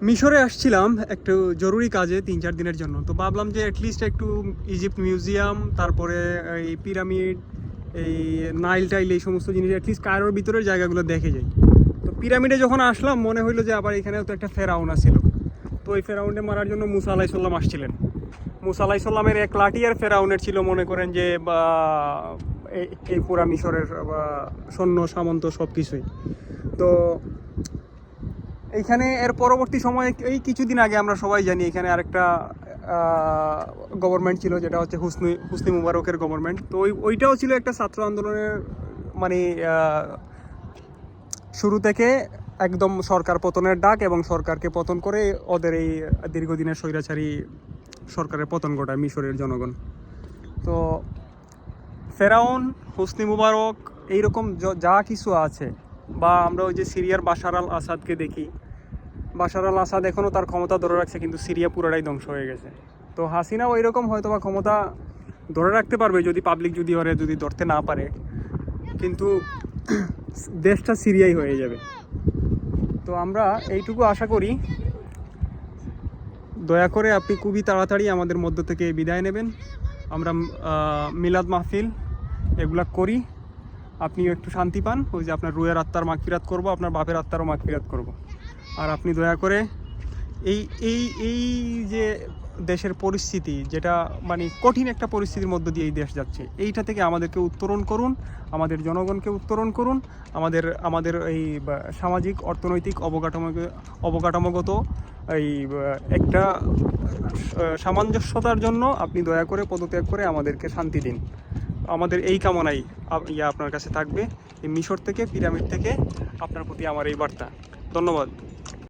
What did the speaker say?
মিশরে আসছিলাম একটু জরুরি কাজে 3-4 দিনের জন্য। তো ভাবলাম যে অ্যাটলিস্ট একটু ইজিপ্ট মিউজিয়াম, তারপরে এই পিরামিড, এই নাইল টাইল, এই সমস্ত জিনিস অ্যাটলিস্ট কায়রোর ভিতরের জায়গাগুলো দেখে যাই। তো পিরামিডে যখন আসলাম মনে হইলো যে আবার এখানেও তো একটা ফেরাউন ছিল। তো ওই ফেরাউনকে মারার জন্য মুসা আলাইসাল্লাম আসছিলেন। মুসা আলাইসাল্লামের এক লাঠি আর ফেরাউনের ছিল মনে করেন যে বা এই পুরা মিশরের বা সৈন্য সামন্ত সব কিছুই। তো এইখানে এর পরবর্তী সময়ে এই কিছুদিন আগে আমরা সবাই জানি এখানে আরেকটা গভর্নমেন্ট ছিল, যেটা হচ্ছে হুসনি মুবারকের গভর্নমেন্ট। তো ওইটাও ছিল একটা ছাত্র আন্দোলনের, মানে শুরু থেকে একদম সরকার পতনের ডাক, এবং সরকারকে পতন করে ওদের এই দীর্ঘদিনের স্বৈরাচারী সরকারের পতন ঘটায় মিশরের জনগণ। তো ফেরাউন, হুসনি মুবারক, এইরকম যা কিছু আছে, বা আমরা ওই যে সিরিয়ার বাশার আল আসাদকে দেখি, বাশার আল আসাদ এখনও তার ক্ষমতা ধরে রাখছে, কিন্তু সিরিয়া পুরোটাই ধ্বংস হয়ে গেছে। তো হাসিনাও ওইরকম হয়তো বা ক্ষমতা ধরে রাখতে পারবে যদি পাবলিক যদি ওরে যদি ধরতে না পারে, কিন্তু দেশটা সিরিয়াই হয়ে যাবে। তো আমরা এইটুকু আশা করি, দয়া করে আপনি খুবই তাড়াতাড়ি আমাদের মধ্য থেকে বিদায় নেবেন। আমরা মিলাদ মাহফিল এগুলা করি, আপনিও একটু শান্তি পান। ওই যে আপনার রুহের আত্মার মাগফিরাত করব, আপনার বাপের আত্মারও মাগফিরাত করব। আর আপনি দয়া করে এই এই এই যে দেশের পরিস্থিতি, যেটা মানে কঠিন একটা পরিস্থিতির মধ্য দিয়ে এই দেশ যাচ্ছে, এইটা থেকে আমাদেরকে উত্তরণ করুন, আমাদের জনগণকে উত্তরণ করুন। আমাদের এই সামাজিক অর্থনৈতিক অবকাঠামোগত এই একটা সামঞ্জস্যতার জন্য আপনি দয়া করে পদত্যাগ করে আমাদেরকে শান্তি দিন। আমাদের এই কামনাই আপনার কাছে থাকবে। এই মিশর থেকে, পিরামিড থেকে আপনার প্রতি আমার এই বার্তা। ধন্যবাদ।